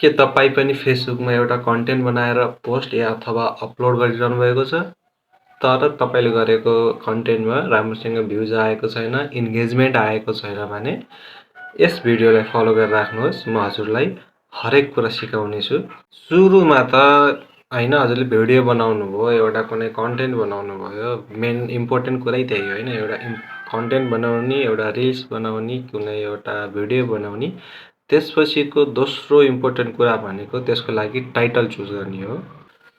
के तपाईँ पनि फेसबुकमा एउटा कन्टेन्ट बनाएर पोस्ट या अथवा अपलोड गरिरहनु भएको छ, तर तपाईँले गरेको कन्टेन्टमा राम्रोसँग भ्युज आएको छैन, इन्गेजमेन्ट आएको छैन भने यस भिडियोलाई फलो गरेर राख्नुहोस्। म हजुरलाई हरेक कुरा सिकाउनेछु। सुरुमा त हैन, हजुरले भिडियो बनाउनु भयो, एउटा कुनै कन्टेन्ट बनाउनु भयो, मेन इम्पोर्टेन्ट कुरै त्यही हो हैन। एउटा कन्टेन्ट बनाउने, एउटा रिल्स बनाउने, कुनै एउटा भिडियो बनाउने, त्यसपछिको दोस्रो इम्पोर्टेन्ट कुरा भनेको त्यसको लागि टाइटल चुज गर्ने हो।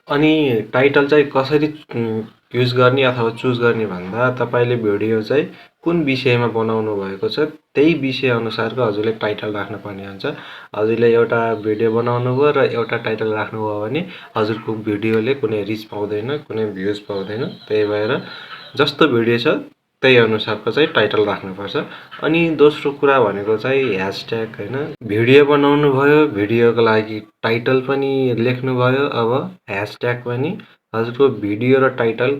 अनि टाइटल चाहिँ कसरी युज गर्ने अथवा चुज गर्ने भन्दा तपाईले भिडियो चाहिँ कुन विषयमा बनाउनु भएको छ त्यही विषय अनुसारको हजुरले टाइटल राख्नुपर्ने हुन्छ। हजुरले एउटा भिडियो बनाउनु भयो र एउटा टाइटल राख्नुभयो भने हजुरको भिडियोले कुनै रिच पाउँदैन, कुनै भ्युज पाउँदैन। त्यही भएर जस्तो भिडियो छ त्यही अनुसारको चाहिँ टाइटल राख्नुपर्छ। अनि दोस्रो कुरा भनेको चाहिँ ह्यासट्याग हैन। भिडियो बनाउनु भयो, भिडियोको लागि टाइटल पनि लेख्नु भयो, अब ह्यासट्याग पनि हजुरको भिडियो र टाइटल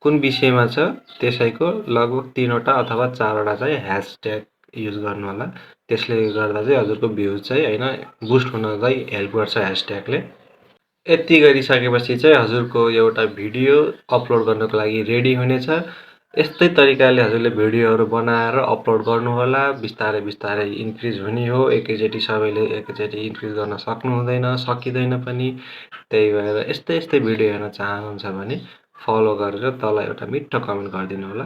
कुन विषयमा छ त्यसैको लगभग 3वटा अथवा 4वटा चाहिँ ह्यासट्याग युज गर्नु होला। त्यसले गर्दा चाहिँ हजुरको भ्युज चाहिँ हैन बुस्ट हुनलाई हेल्प गर्छ ह्यासट्यागले। यति गरिसकेपछि चाहिँ हजुरको एउटा भिडियो अपलोड गर्नको लागि रेडी हुनेछ। यस्तै तरिकाले हजुरले भिडियोहरू बनाएर अपलोड गर्नुहोला। बिस्तारै बिस्तारै इन्क्रिज हुने हो। एकैचोटि सबैले एकैचोटि इन्क्रिज गर्न सक्नु हुँदैन, सकिँदैन पनि। त्यही भएर यस्तै भिडियो हेर्न चाहनुहुन्छ भने फलो गरेर तल एउटा मिठो कमेन्ट गरिदिनु होला।